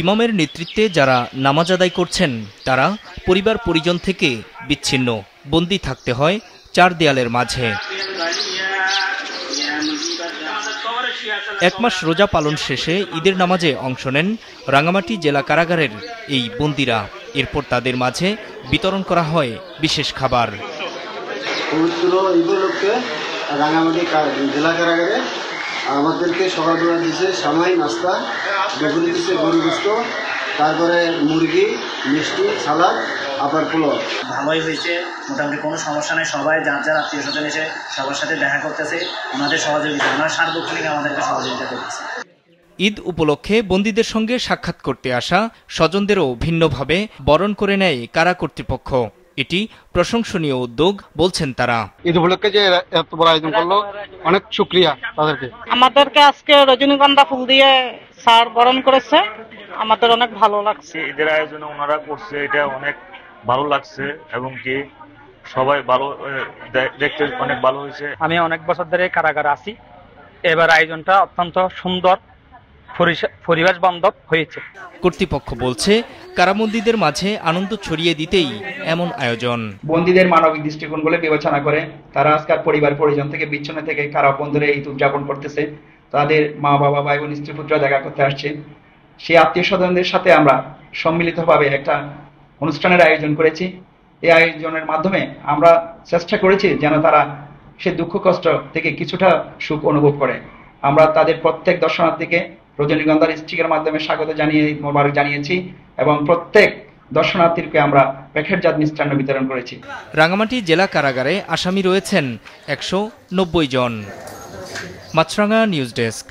ইমামের নেতৃত্বে যারা নামাজ আদায় করছেন তারা পরিবার পরিজন থেকে বিচ্ছিন্ন, বন্দী থাকতে হয় চার দেয়ালের মাঝে। এক মাস রোজা পালন শেষে ঈদের নামাজে অংশ নেন রাঙামাটি জেলা কারাগারের এই বন্দীরা। এরপর তাদের মাঝে বিতরণ করা হয় বিশেষ খাবার। রাঙামাটি জেলা কারাগারে আমাদেরকে সকালবেলা দিচ্ছে সামাই নাস্তা, বেগুনি দিচ্ছে গরু গোস্ত, তারপরে মুরগি, মিষ্টি, সালাদ, আবার পোলাও। ভালোই হয়েছে, মোটামুটি কোনো সমস্যা নেই। সবাই যার যার আত্মীয় স্বজন এসে সবার সাথে দেখা করতেছে, ওনাদের সহযোগিতা, ওনারা সার্বক্ষণিক আমাদেরকে সহযোগিতা করতেছে। ঈদ উপলক্ষে বন্দীদের সঙ্গে সাক্ষাৎ করতে আসা স্বজনদেরও ভিন্নভাবে বরণ করে নেয় কারা কর্তৃপক্ষ। এটি প্রশংসনীয় উদ্যোগ বলছেন তারা। ঈদ উপলক্ষে যে এত বড় আয়োজন করলো, অনেক শুকরিয়া তাদেরকে। আমাদেরকে আজকে রজনীগন্ধা ফুল দিয়ে স্যার বরণ করেছে, আমাদের অনেক ভালো লাগছে। ঈদের আয়োজনে ওনারা করছে, এটা অনেক ভালো লাগছে এবং কি সবাই ভালো দেখতে অনেক ভালো হয়েছে। আমি অনেক বছর ধরে কারাগারে আছি, এবার আয়োজনটা অত্যন্ত সুন্দর, পরিবেশ বান্ধব হয়েছে। কর্তৃপক্ষ বলছে কারাবন্দীদের মাঝে আনন্দ ছড়িয়ে দিতেই এমন আয়োজন। বন্দীদের মানবিক দৃষ্টিকোণগুলো বিবেচনা করে তারা আজকাল পরিবার পরিজন থেকে বিচ্ছিন্ন থেকে কারাবন্দীরা ঈদ উদযাপন করতেছে। তাদের মা বাবা, ভাই বোন, স্ত্রী পুত্র দেখা করতে আসছে। সেই আত্মীয় স্বজনদের সাথে আমরা সম্মিলিতভাবে একটা অনুষ্ঠানের আয়োজন করেছি। এই আয়োজনের মাধ্যমে আমরা চেষ্টা করেছি যেন তারা সে দুঃখ কষ্ট থেকে কিছুটা সুখ অনুভব করে। আমরা তাদের প্রত্যেক দর্শনার্থীকে রজনীগন্ধার স্টিকের মাধ্যমে স্বাগত জানিয়ে মোবারক জানিয়েছি এবং প্রত্যেক দর্শনার্থীকে আমরা প্যাকেটজাত মিষ্টান্ন বিতরণ করেছি। রাঙামাটি জেলা কারাগারে আসামি রয়েছেন 190 জন। মাছরাঙা নিউজ ডেস্ক।